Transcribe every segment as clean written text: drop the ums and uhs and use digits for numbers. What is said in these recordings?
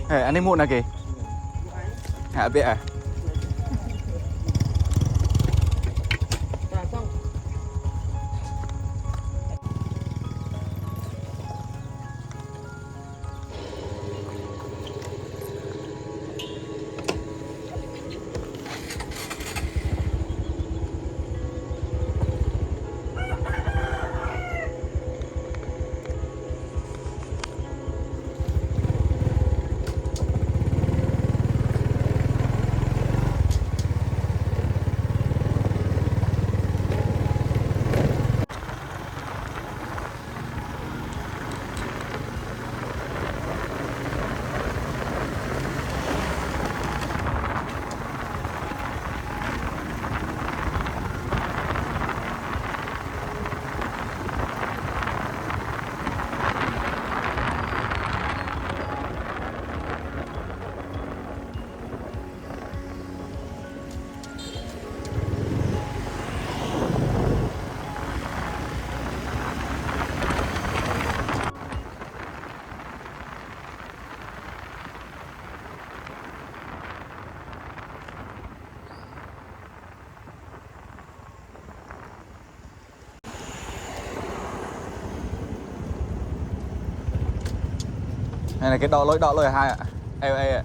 anh ấy muộn là kì hạ bệ à. Này là cái đọ lối hai ạ. Ê ạ.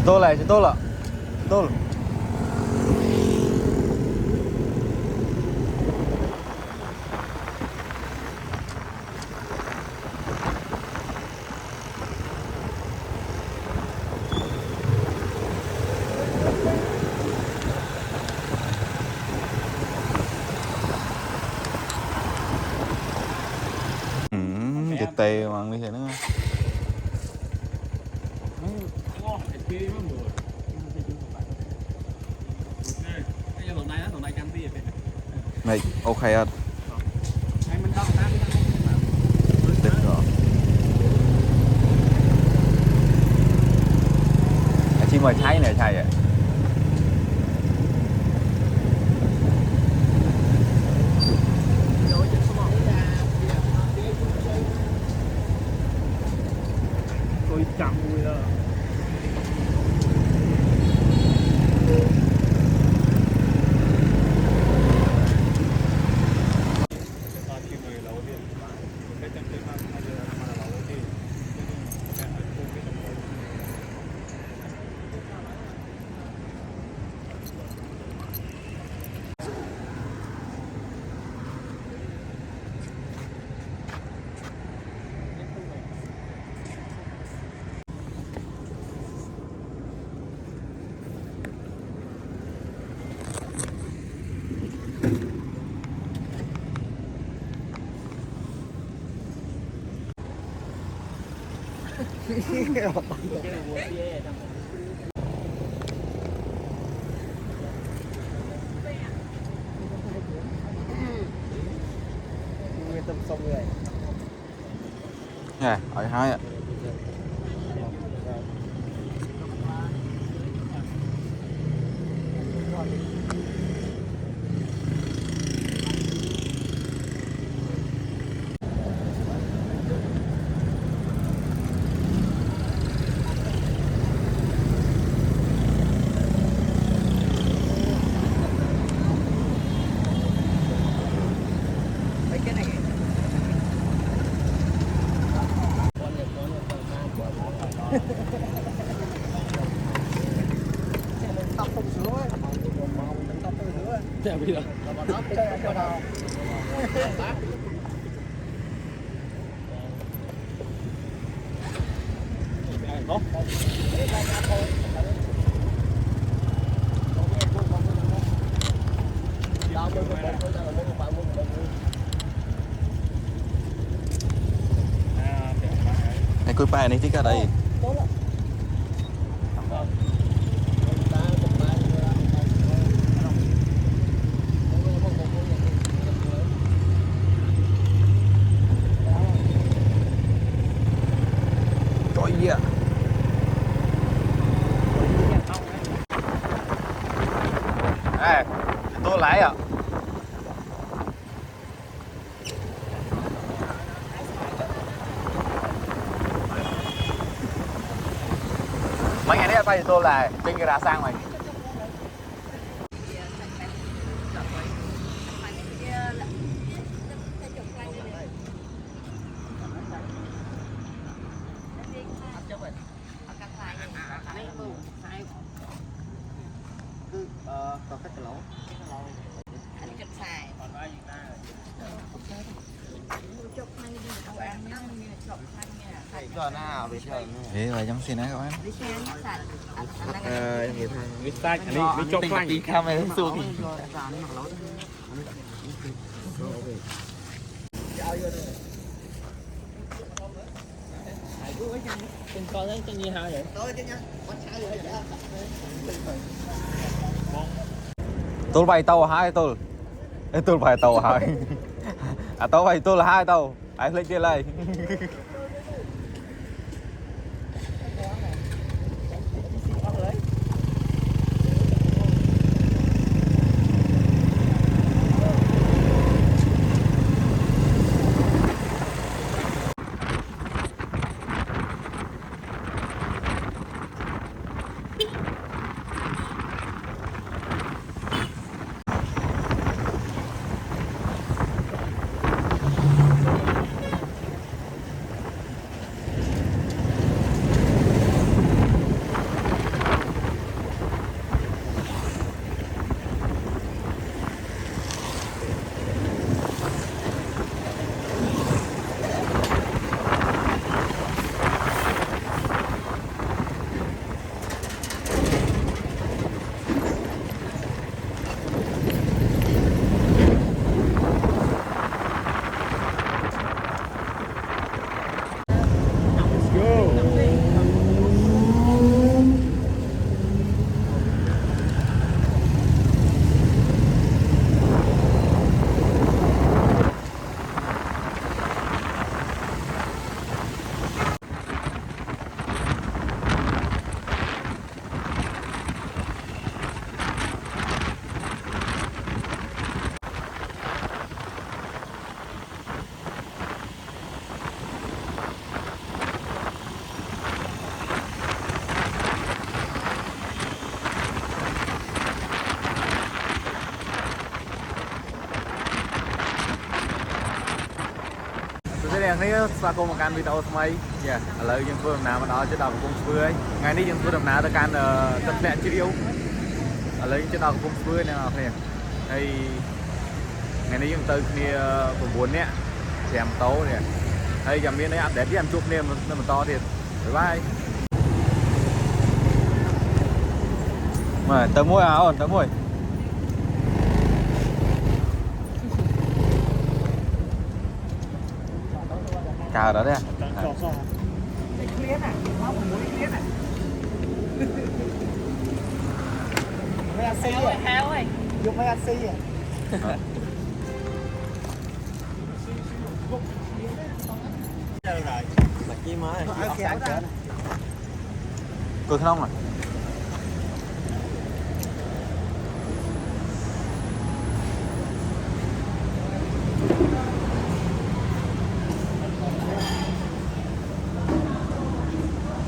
Stol ạ. Stol. Tê mà như thế nữa. Này, ok anh. Được rồi. Chị mời cháy này cháy ạ. Chậm rồi đó. Tâm sông rồi. Nè, ở hai ạ. Tóc không sướng ấy. Tóc không sướng ấy. Chả bây giờ. Này cuối bài này thích ở đây. Trời ơi. Ê, tôi lái à? quay thì tôi là trên cái đá sang mày. Còn cách lẩu anh cách xài cho nào bị chơi Thế là giống xin á các bạn. Đi sai đi chọc phanh Tí khăm này xuống. Đừng coi thấy chân như hai vậy. Tôi bay tàu hai tôi. Ê, tôi bay tàu hai. À tàu bay tôi là hai tàu. Anh lên kia lại. Thế nàyនេះស្វាគមន៍មកកាន់វីដេអូថ្មីចាឥឡូវយើងធ្វើដំណើរមកដល់ជិតដល់កំពង់ស្ពឺហើយថ្ងៃនេះយើងធ្វើដំណើរទៅកាន់ទឹកធ្លាក់ជ្រាវឥឡូវយើងជិតដល់កំពង់ស្ពឺអ្នកនរគ្នាហើយថ្ងៃនេះយើងទៅគ្នា9នាក់5ម៉ូតូនេះហើយចាំមានអីអាប់ដេតទៀតជួបគ្នានៅបន្តទៀតបាយបាយទៅមួយអូនទៅមួយcào đó đấy à? Cái clip này, nó cũng muốn cái clip này. Mấy AC à? Heo ơi. Dùng mấy AC à? Rồi. Bật chi mới. Cười không à?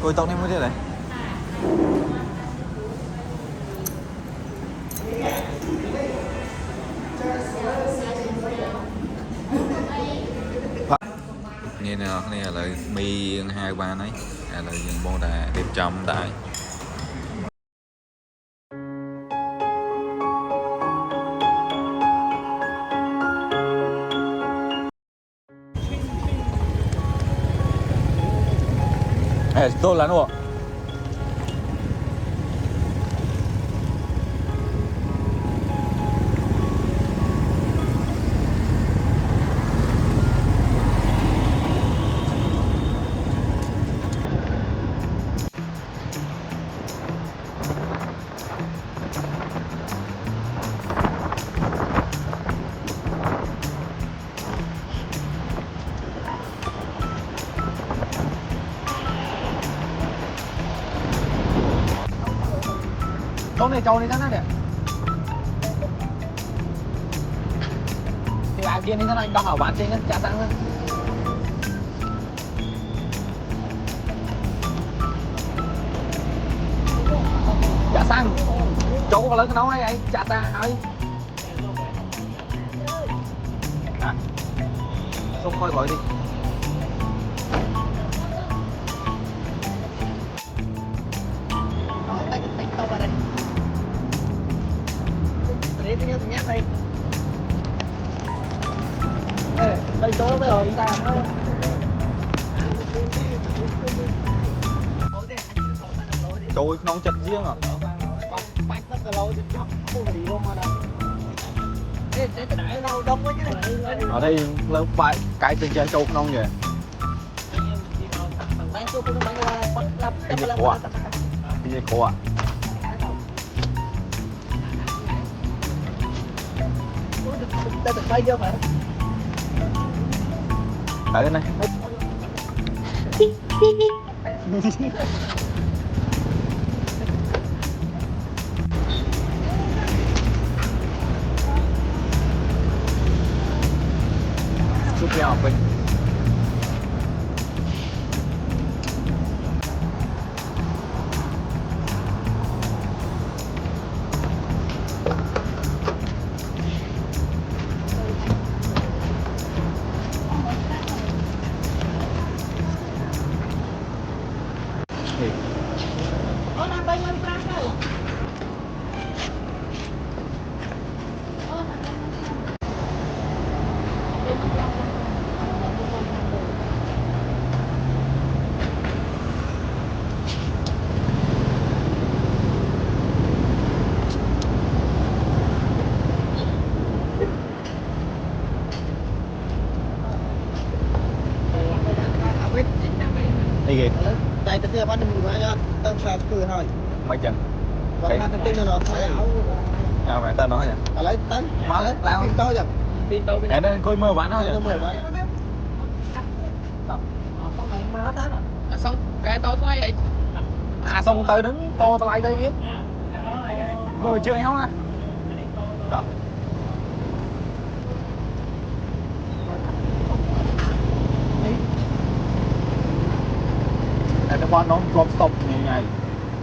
Cô tông em mới thế này. Nghe nè, này là mì 2-3 đấy, là dừng bông đà đẹp chậm tại. Tôi là nữa. Trâu này thế này thì bạn kia như thế này đo hảo bạn trên trả tăng hơn xăng chỗ vào lớn cái nấu này anh chặt ra ấy à không coi gọi đi Tay to vào đây. Đấy cái nhát đây. Đây chỗ bây giờ chúng ta trôi nóng chật riêng à bạch rất là lâu chứ không gì luôn mà đâu. Ê, cái lâu đông quá chứ này. ở đây lớn phải cái trên trên trâu nông vậy Bán chỗ nó bán là cái gì khổ à cái gì khổ à ta được bay chưa phải. ở đây này chút nhau học mình Ủa đang bay lên trang đâu. đi kìa Tại cái bắt được mà nhá, tân sao cười thôi. mấy chân Còn là cái nó phải áo. à phải tên nói vậy Lấy tân, má lấy lao to rồi. cái đó coi mơ bán thôi Nó mười vậy. Con này má đó. Xong cái to xoay vậy. à xong tới đứng to tao lại đây biết ngồi chơi không à đó cái con nó gom stop ngày ngày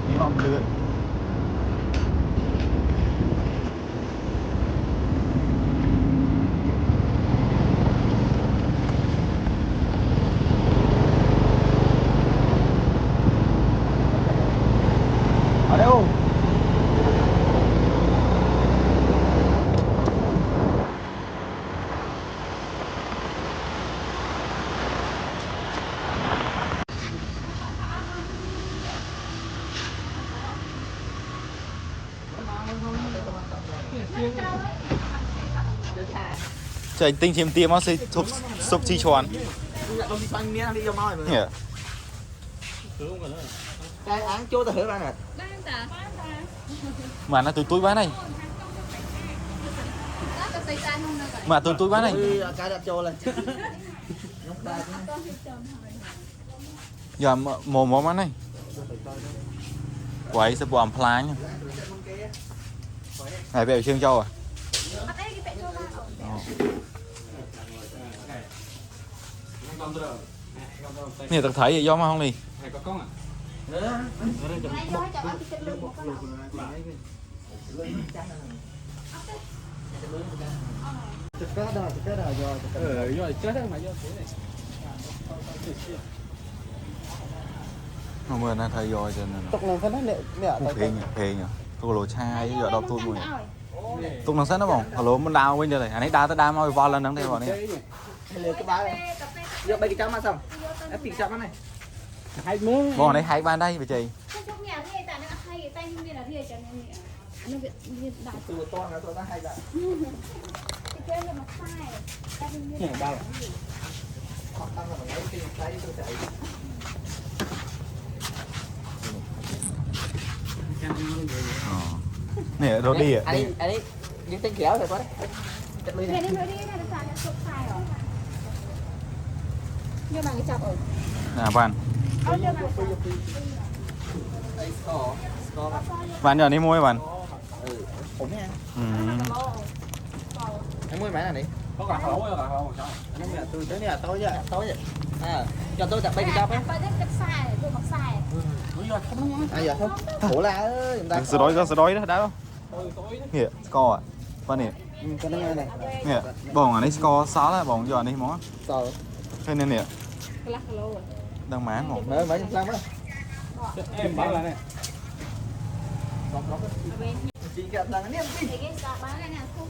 đi không lưới ở đâu trời tinh thêm tiêm nó sẽ sụp chi chuan Không đi xoay miếng đi vô nói mà. nhỉ Cái án chỗ ta hiểu ra nè. mà nó túi bán này mà túi bán này Ui, cái đặt chỗ lên. giờ mồm bán này quậy sẽ bòm phá nha này về Trương Châu à nè tao thấy vậy do mà không đi Cái đó rồi. Rồi chết mà vô thế này. không mưa nó thay rồi cho nên Tục lần phân nè phê nhỉ tôi lỗ chai giờ đâu tôi mùi tôi năng sẵn đó bông hello mình đào bên đây này anh ấy đào tới đào mau vào lần nắng đây bọn này cái bá vô bay cái chấm mà xong ép cái chấm này Hai mớ. bọn này hai ban đây vậy chị từ to nó tôi đã hay vậy Đâu. họ tăng là lấy cái tay tôi chạy nè rồi đi à anh ấy những tên kéo rồi quá đấy chặt ly này nhưng mà cái chọc ở à van đây score van giờ đi mua van ổn nha ừ. em mua máy này đi có cả hấu có cả hấu sao nó mẹ tôi thế này tối vậy à cho tôi tập bay cái á Tôi thích cách xài, tôi mặc xài. bây giờ không nhá à giờ không khổ la ơi chúng ta sẽ đói đó đó nghĩa score à và nè có nó nghe này nghĩa bỏng anh ấy score 6 là bỏng giờ anh ấy món sao thế nên nè Lắc lô. đang má một mấy mấy trăm á em bảo là này chị gặp là niệm đi Thì cái sọt bán này nè, không.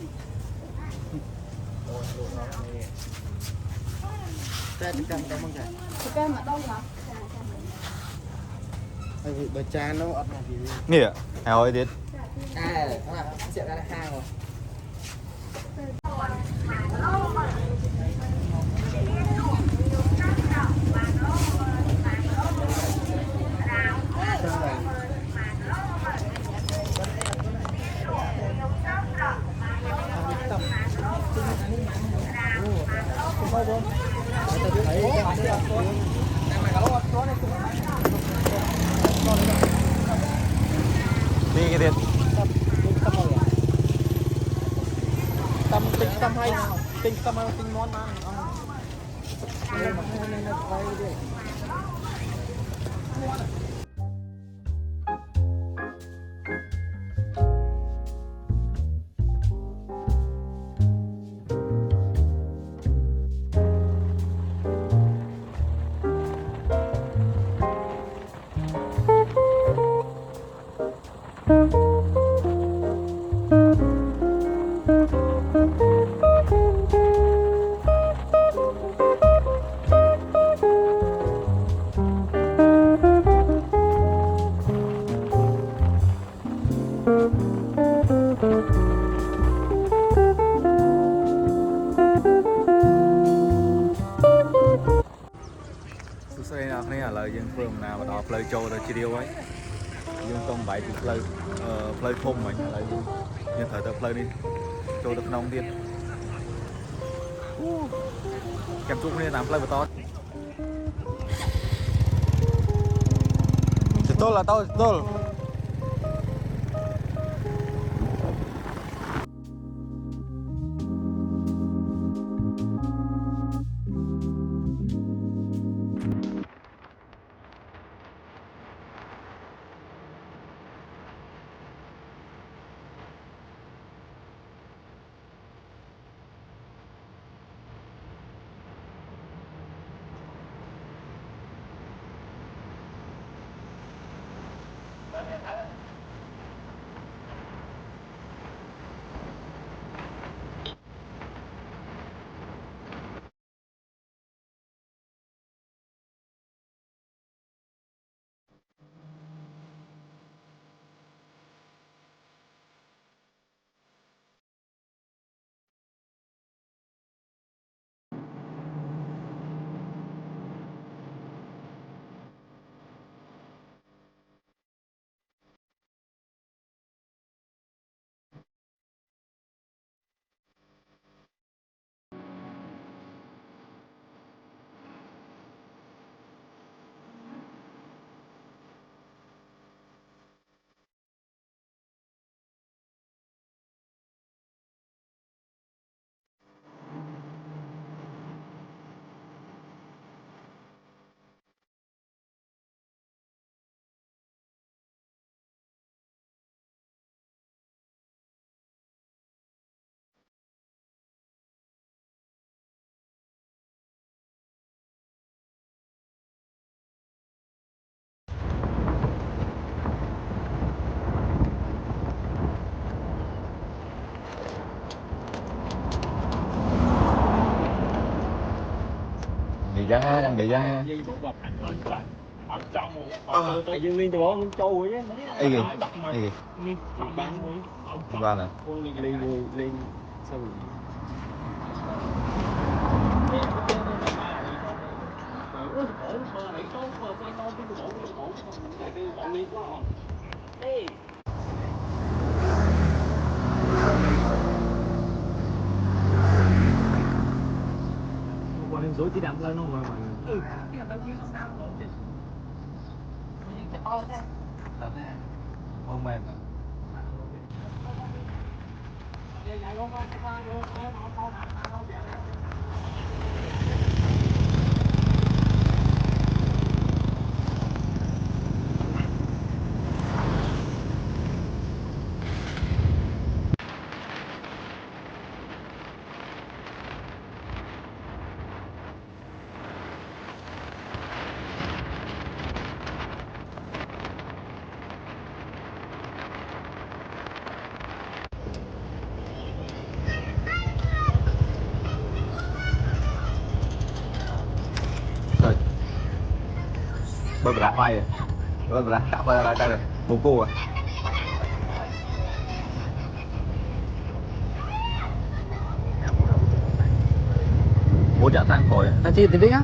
cha chỉ cần trong mong chạy Thì cơm mà đông hả? vì bởi cha nó ấp này thì nghĩa hào ấy điết à nó là sẽ ra hang rồi đi cái điết tâm hay tâm món mà đây là cái là dân phường nào mà đỏ plei trâu rồi chỉ điều ấy dân công bảy thì plei thôm mình là dân thời tới plei đi trâu được nông tiền kèm chút nên làm plei vào to thì tôi là tôi nghỉ ra dương liên từ bỏ trâu chứ ấy gì ba là lên sao còn dối chỉ đậm lên không mà không mềm à Rồi. Bơm rác bay rồi. Bơm rác cả bay ra đây rồi. Bố cô à. Bố trả tăng khỏi. À chị tính á.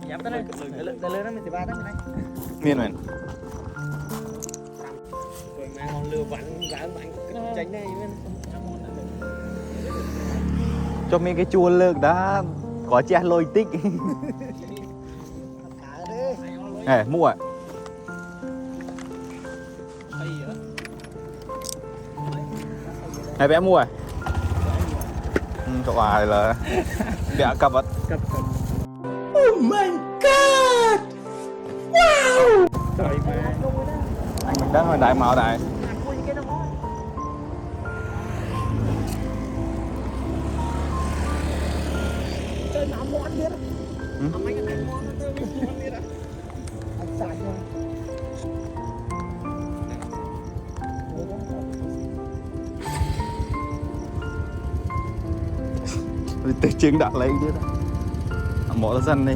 Giảm tới đây. Từ lên nó mình thì ba đó này. Miên mình. Rồi mà còn lừa vặn cái tránh này men. Cho mình cái chua lược đã có che lôi tích. Thả đi. Nè mua à. Này bé mua à. Cậu à là bé cặp á. Cặp. Oh my god. Wow. Trời mà. Anh mình đang hồi đại mạo đại. Chơi mà món biết. Mấy cái này món nó món biết à. Anh xài thôi. Từ trứng đặt lấy chứ đó. Bỏ nó dân đi.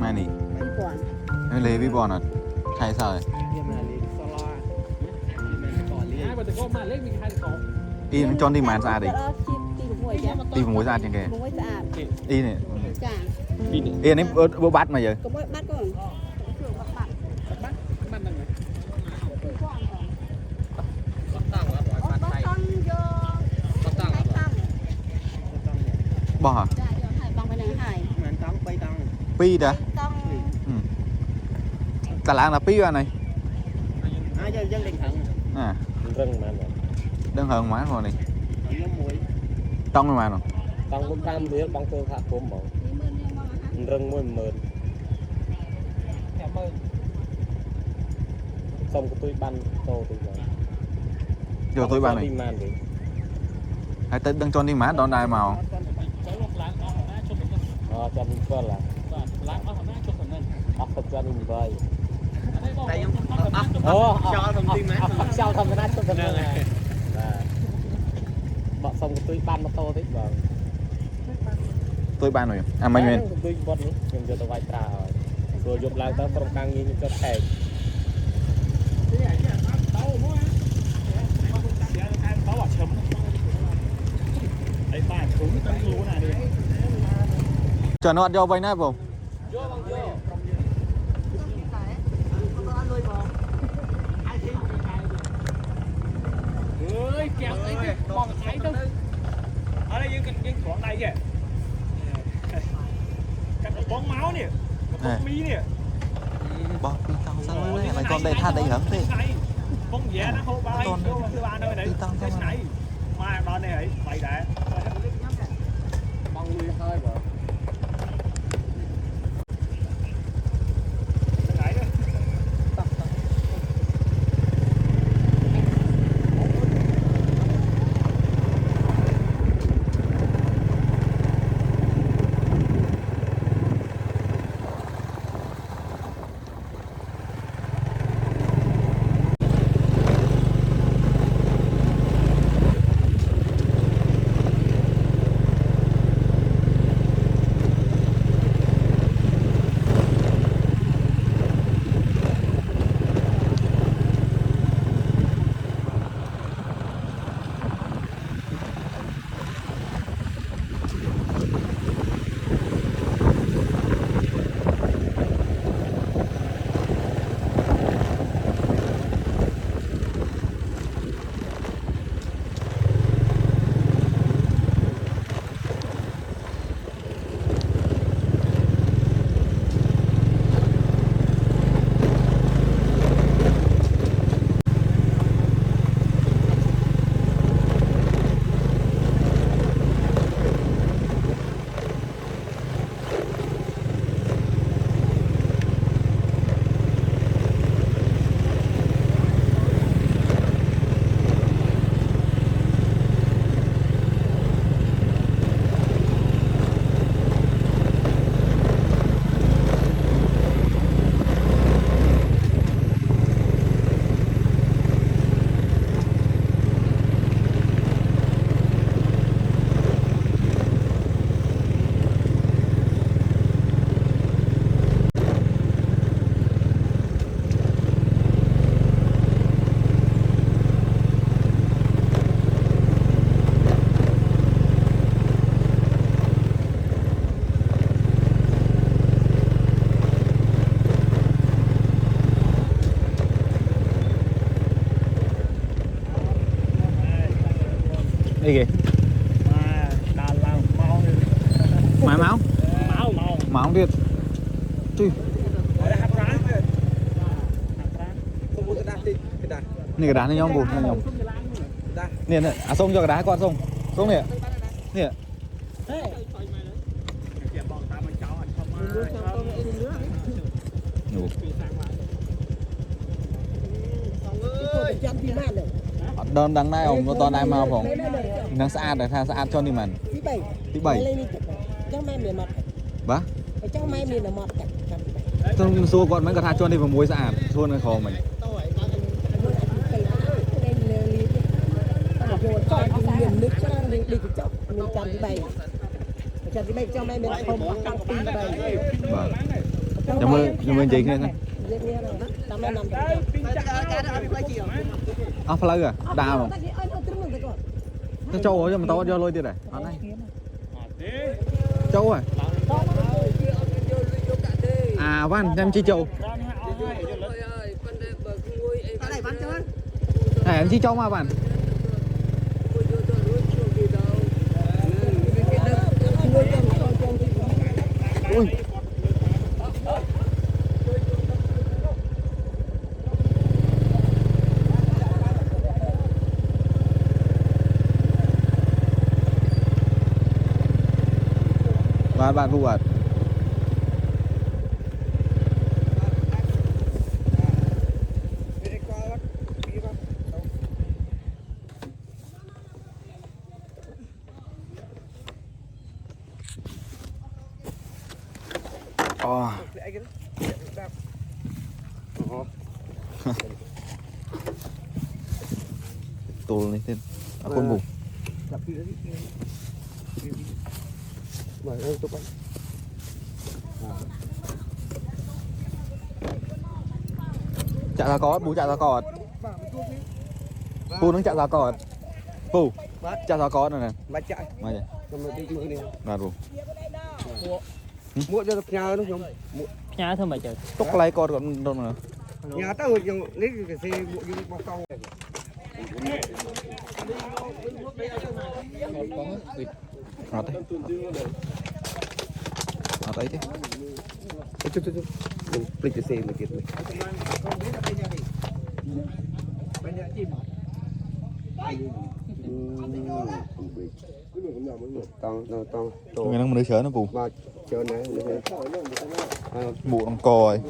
ngày này ពីគាត់ em lấy vi bòn à khai sao rồi វាមិនលេងសឡវាមិនក៏លេង Hai bà tự có mà lấy mình hai có. y nó cho đi màn ra đi ដល់ជីទី6ចា đi một mối ra trên kìa 6ស្អាត y này ចា y này bữa bát mà giờ កុំឲ្យបាត់កូនជួយបាត់បាត់ Bắt đằng này. ពីគាត់ តាំងអត់ឲ្យ អូ បាត់ បោះ ថៃ តង់យក តាំង ឲ្យតង់ bỏ hả ចាយកឲ្យបងទៅនឹងហើយ មិនតាំង3តាំង pi đã តង់ cả làng là pi ra này យើងដេញថង à រឹងមែន đơn hơn má rồi này ខ្ញុំមួយ tông mà nó បងមុខតាមរៀលបងធ្វើថាគុំបង 20000យើងមកអាហារ រឹង10000 ចាំមើល សុំកទួយបានតោទៅបង giờ tôi bàn ទី này ម៉ានវិញ hãy tới đừng cho đi má đón đài màu អូចាំ7ឡាឡើងអស់ណាជុំហ្នឹងអស់7វិញបាយ តែខ្ញុំអត់ អូ ចោលខ្ញុំទីមែន អត់ខ្យល់ធម្មតាជុំហ្នឹងហើយបាទបកសុំកទួយបានម៉ូតូតិចបង tôi bàn rồi à mình mình កទួយបត់នេះខ្ញុំយកទៅវាយត្រាហើយព្រោះយប់ឡើងទៅក្រុមការងារខ្ញុំចុះថែក cho nó cho vay nè bông យកបងយក អើយកាំងអីទៅបងថ្ងៃទៅអរយើងគ្រាន់ដៃចេះកាត់បងមកនេះបងមីនេះ bỏ pi tông sao này mày con đây tha đây hả thế បងយ៉ាណាហូបបាយយកធ្វើបានទៅនេះទៅឆ្នៃមកដល់នេះហើយបាយដែរបងលុយហើយបងថ្ងៃនេះ đi kìa ដល់ឡើងមក má máu មក máuទៀត ហាត់ប្រាណទៀតហាត់ប្រាណ ខ្ញុំមកក្តាស់តិចក្តាស់ នេះកដានេះខ្ញុំពូខ្ញុំ ដាស់ នេះអាសុំយកកដាគាត់សុំនេះនេះ ជាបងតាមមកចោលអត់ខំមក លឿនចាំទៅអីលឿន នោះ ពីសាំងមក សងអើយចាំពីម៉ាន អត់ដល់ដឹងដែរអ៊ំនៅតដែរមកផងនឹងស្អាតតែថាស្អាតចុះនេះមិន ទី3 ទី លេងនេះចឹងម៉ែមានមក 3បាទ ចឹងម៉ែមានមកកាត់កាត់ ខ្ញុំសួរគាត់មិនគាត់ថាចុះនេះ6ស្អាតសួរនៅក្រោមមិន ទៅឲ្យបានទៅលេងលេងលីយកចោលមាននឹកច្រើនលេងឌីកចប់មានចាំទី3ចាំទី3ចាំម៉ែមានធំតាំងពី3 បាទ nhưng mà gì nghe à phải à đào cái châu ở mà tao cho lôi tiền này châu à à văn em chi châu này em chi châu mà bạn ui bạn vụ ạ tù này tên con bù chả là có bù chả là cọt bù nó chả là cọt bù chả là cọt này nè mà chạy mà bù mua cho nhà đúng không nhà thôi mà trời túc lấy cọt còn đâu nữa nhà tao rồi lấy cái xe mua vô bao câu ngọt đấy ngọt đấy chứ mình plek cái xe mà kịp này người đang mới sớ nó bù mà chờ này bù ông còi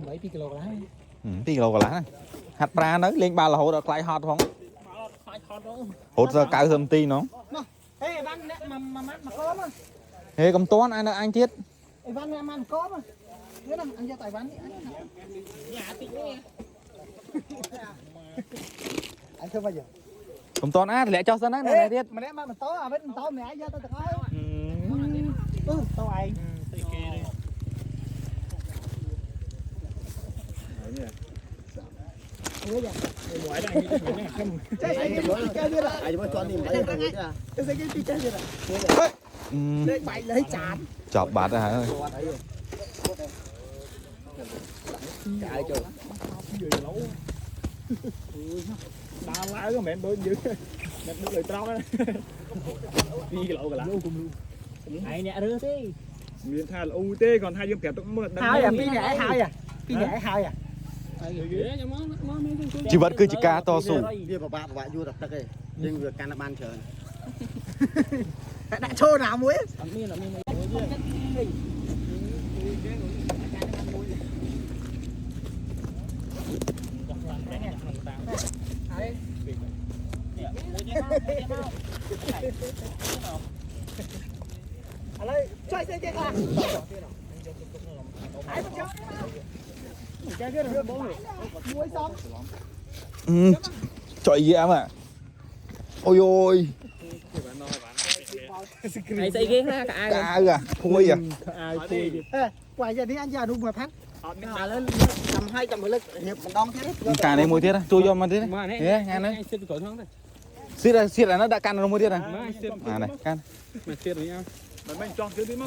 mấy kilo lá tí kilo lá này hạt pra nó lên ba là hột được lại hot không hột giờ cao hơn tí nó ê bạn mà có mà ê cầm toán anh chết ê bạn mà có mà thế là anh ra tài bán nhà tí nữa anh không bao giờ cầm toán á lẽ cho sân á này biết mà nãy mà tối à bên tối mẹ ra tao tao tao ai chọc bạt hả ơi đa lá cái mẹ bơi dữ mẹ được lời trao đấy đi cái lẩu cả lá ai nhẹ rứa thế miền Thái là UT còn hai dương kẹp cũng mượn hai à phi nhẹ hai à phi nhẹ hai à chỉ vật cứ chỉ cá to sủ bia của bạn vua đặt tắc ấy nhưng việc can ban chờ đã trôi nào muối chơi chơi chơi à chọi gì em ạ ôi ôi ai xây ghế ha cả ai à thui à ai thui quay giờ đi anh giờ đúng mà phát à lên tầm 200 lực nhập một đong thế cả này mua tiết á chui cho mà tiết đấy nghe này xiết là nó đã căn nó mua tiết này à này căn mày xiết rồi nhau mày cho cái đi mà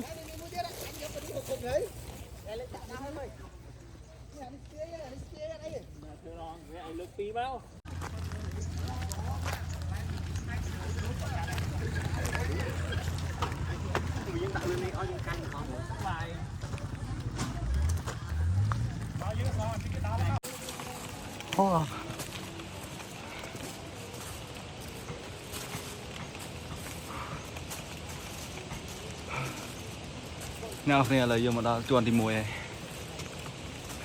nào này là dương mà đó chọn tìm mùi này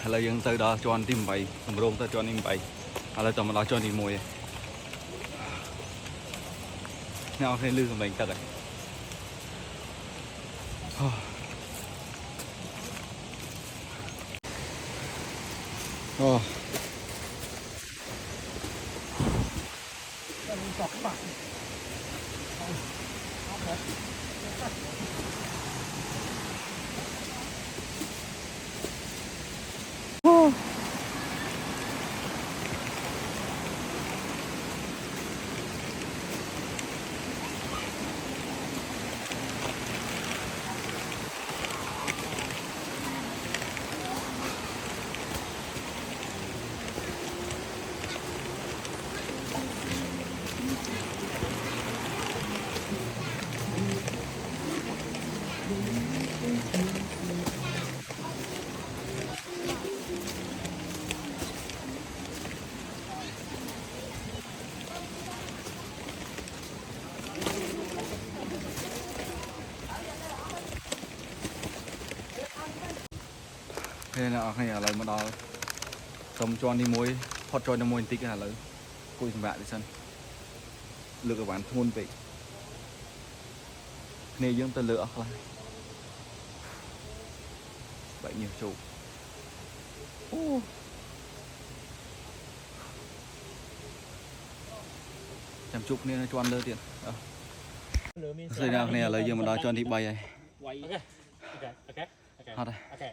là dương từ đó chọn tìm bầy tầm rôm tới chọn tìm bầy là tầm đó chọn tìm mùi nào này lưu của mình thật đấy Ồ. Thế là cái này là một đó tôm cho đi muối hot cho đi muối tí cái là lớn cùi thằng bạn đi sân lựa các bạn thôn vị này dương ta lựa lại vậy nhiều chủ chăm chúc nên cho ăn lơ tiền rồi nào này là lời dương mà đó cho đi bay này hot đây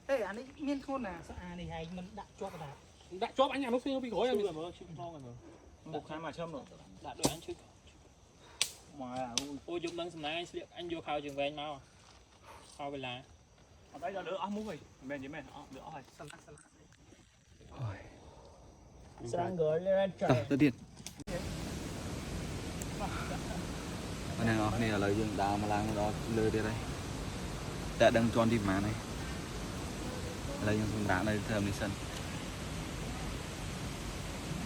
Ê, anh ấy miên khôn à? Sao à này hay mình đã cho cái đạp. Đã chóp anh nhà nó xuyên bị khối em. Một khai mà châm rồi. Đã đợi anh chứ. Mà ôi dùng đang sầm này anh vô khao trường về anh mau. Khao về là. Ở đây là đỡ áo mũ rồi. Bên dưới bên đỡ rồi. Sang gửi lên trời. tới điện này nó này là lời dương đào mà lang đó lừa đi đây đã đăng cho đi mà này lời dương không đá này thơm đi sân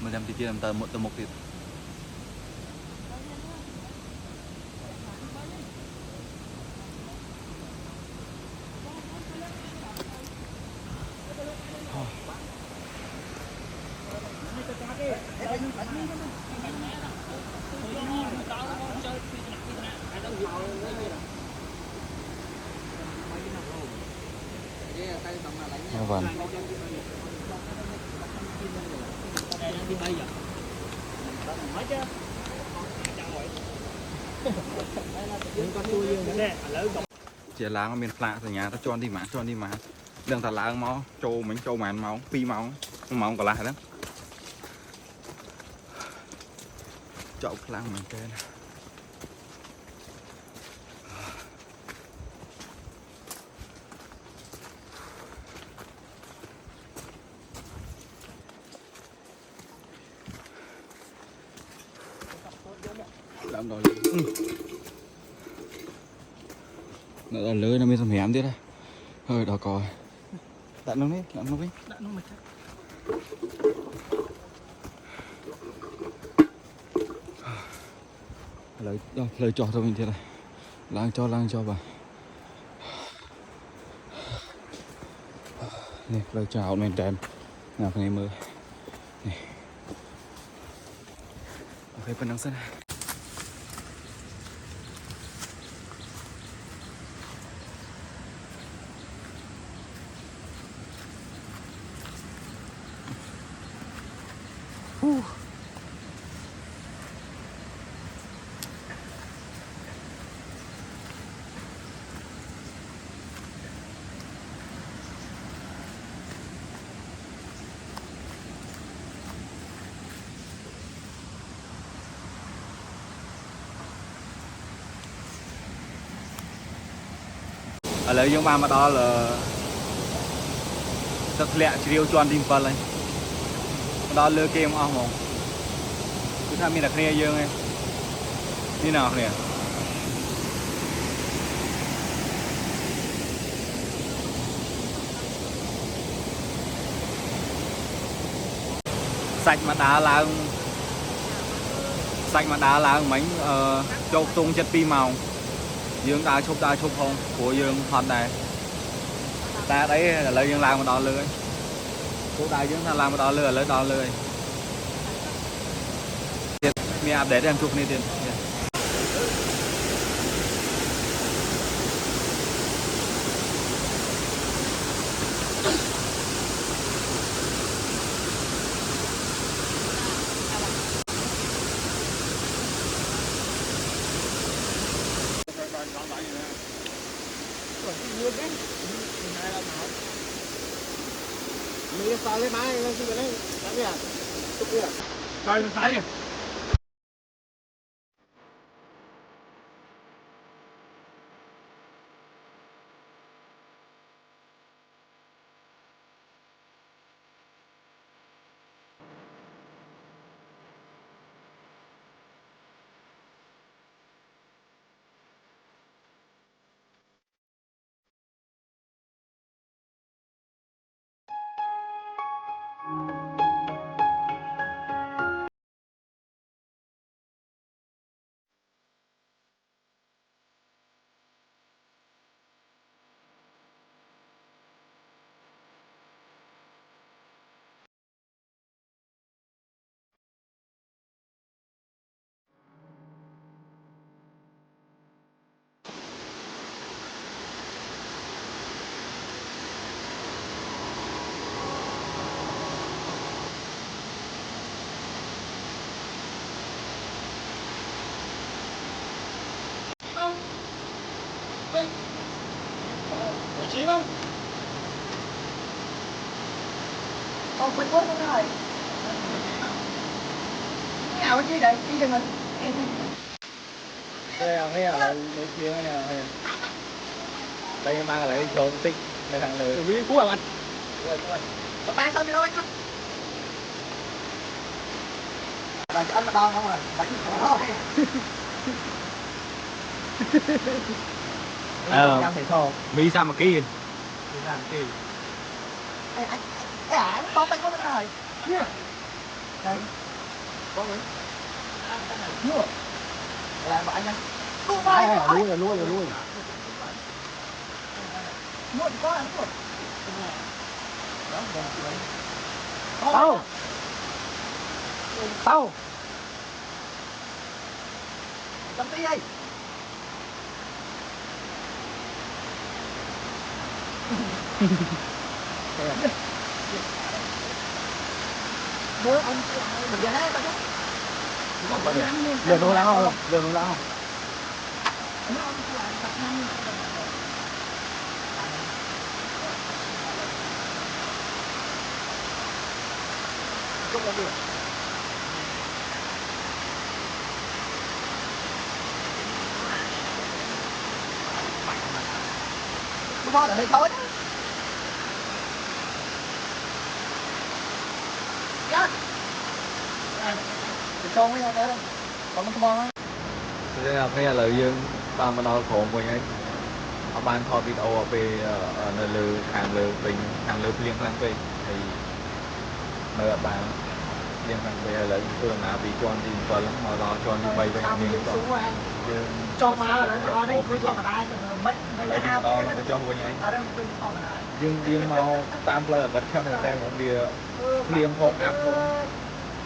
mình làm tí kia làm tờ một tiền vâng chỉ láng miền lạ từ nhà ta cho đi mà đừng ta láng máu trâu mình trâu màn máu phi máu cả lại đó chậu láng mình trên làm rồi nó là lưới nó mới thầm hẻm thế đây hơi đỏ cò đạn nó đấy đạn nó đấy Đã nó mà chắc. lời trò cho mình thế này lang cho bà này lời chào mình đèn nào cái này mưa này ok phần đằng sân ở lấy giống ba mà đó là thật lẹ chỉ điều chọn tìm phần này đó lừa kem ông không cứ tham mình là kia dương này như nào nè sạch mà đá là mảnh châu tung chất pi màu dương ta chụp không của dương hoạt này ta đấy là lời dương làm mà đo lưới cô đại dương ta làm mà đo lưới lấy đo lưới mi update em chụp này tiền luôn đấy mình sao lấy máy lên xin lấy làm gì à tục đi à Coi nó thấy kìa. Chí không? Con quên quên con rồi. Cái nào chứ đây, cái chân mình. Đây là một tiếng này đây mang lại trốn tích mấy thằng lừa Vì cú à anh. Có bán sao đi đâu anh? Bạn cho anh mà đo không rồi, bánh thôi. Em phải thò. Vì sao mà ký gì? Làm gì? Ê anh, nó to tay con rồi. Đây. Có mấy? Chưa. Làm bạn nha. Luôn rồi. Luôn có ăn luôn. Đó, còn đấy. Tao. Cầm tí đây. Bố anh mình ra hết đó. lừa nó lao không? Không có được. Nó vào ở đây tối. Chết. Con mới ra tới đâu. Còn nó không bon á. Thế là cái lời dương ban mà nói khổ của anh ban thọ video về nơi lừa hàng lừa liên quan về thì nơi bạn liên quan về là thường là bị cho đi và lắm mà lo cho đi bay về miền còn cho má ở đây cứ cho mà đai mất lấy đó là cho của anh ở đây cứ cho mà đai dương mau tam lờ vật trong này đang một bia liềm hộp áp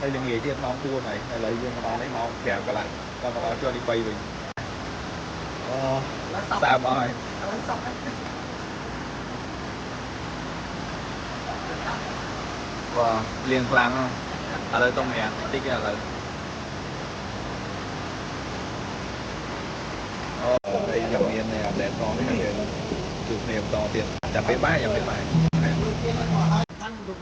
đây là nghề trên mong tua này hay lấy dương mà nó lấy mau kèm cả lại còn nó cho đi bay mình sao mọi và liên quan không ở đây tông mẹ tích là đây dòng yên này để to cái này chụp niềm to tiền chả biết bài phải rồi bắt được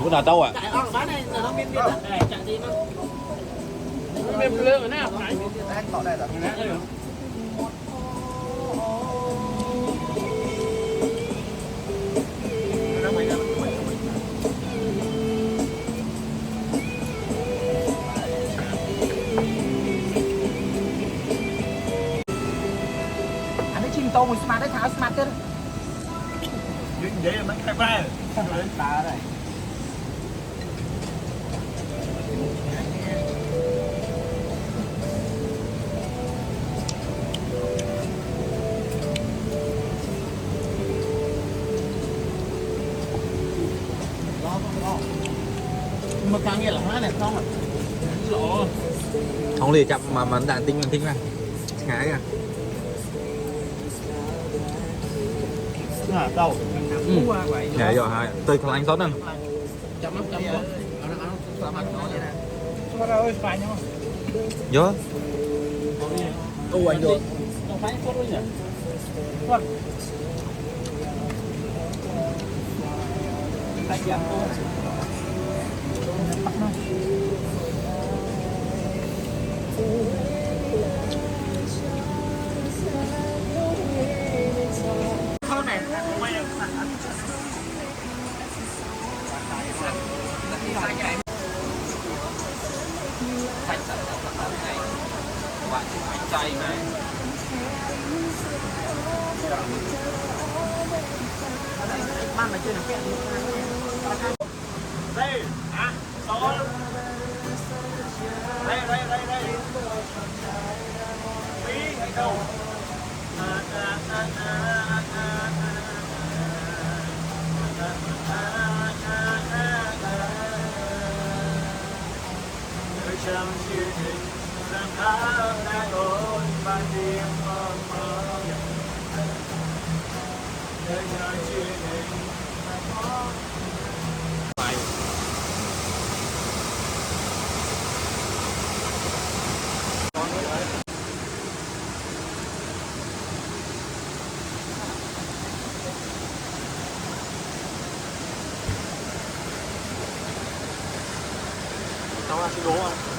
bữa nào tao à chạy bán này là nó miên chạy đi nó Mềm lươn ở nào? anh bỏ đây rồi anh ấy chim tô một smart đấy tháo smart chứ Vậy là nó khai ba rồi. ta đây mà càng nghe là hóa này không à lỗ không lìa chậm mà đạn tinh ra ngái kìa đâu nhảy rồi hai tôi thằng anh tốt nè chậm lắm chậm lắm Mà ra ơi phải nhau. nhớ ô anh được Không phải tốt rồi nhỉ. Tại vì ăn tôi. ban mà chưa được Đây, à, đó. Đây. Tí hay đâu? Trong chuyện tình rằng ta đã ôn ban đêm mơ mơ nơi nơi chuyện tình cháu là xin đố à?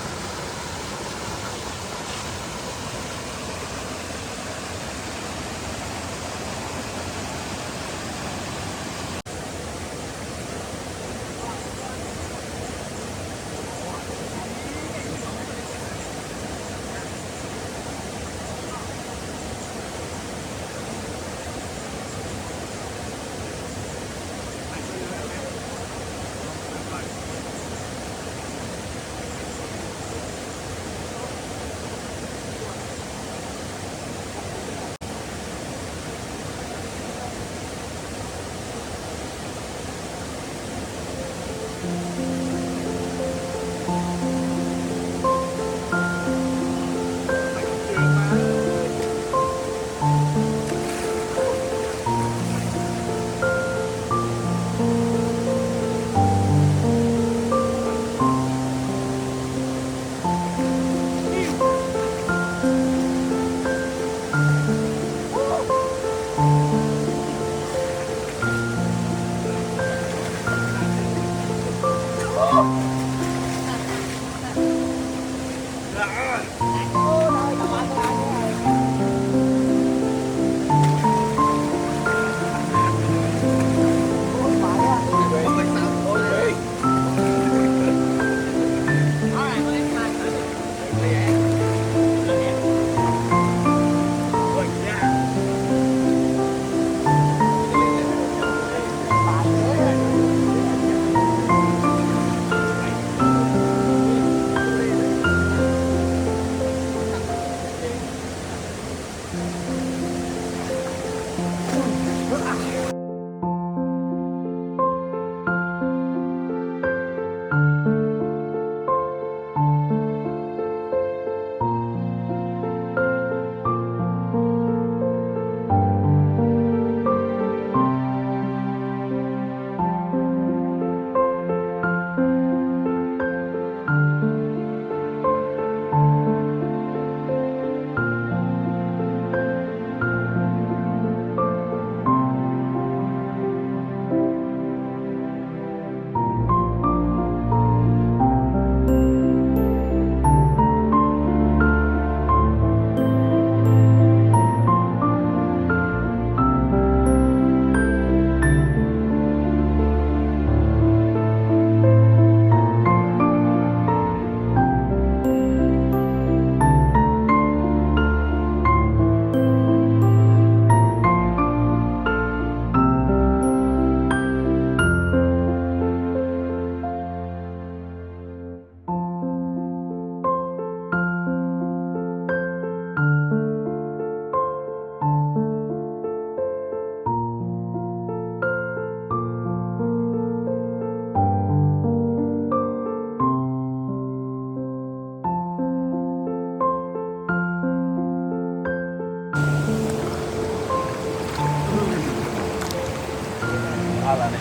là này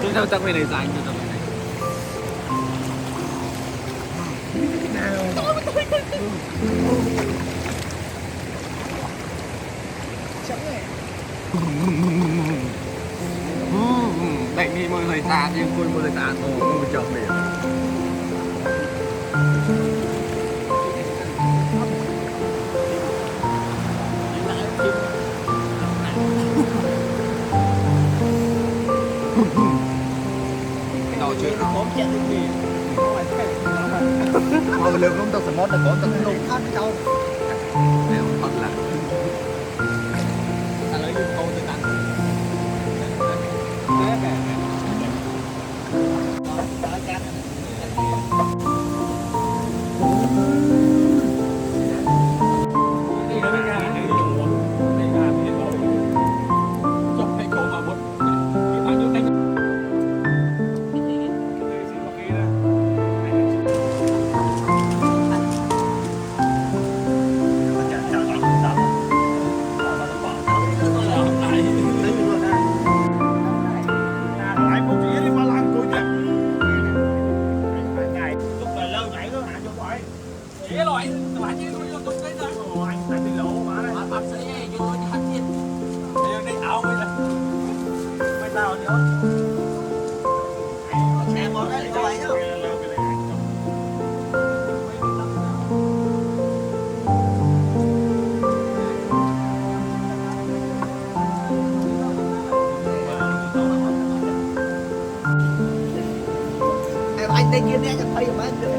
tôi đâu tao bên này dài tôi tao bên này đánh đi mọi người ta nhưng tôi mọi người ta ồ chậm điểm đầu chuyện có chuyện gì mà lượng không tao sẽ mót là có tao lục thân cháu đều thật là ta lấy những câu tôi tặng anh đây kia nè thấy mà anh được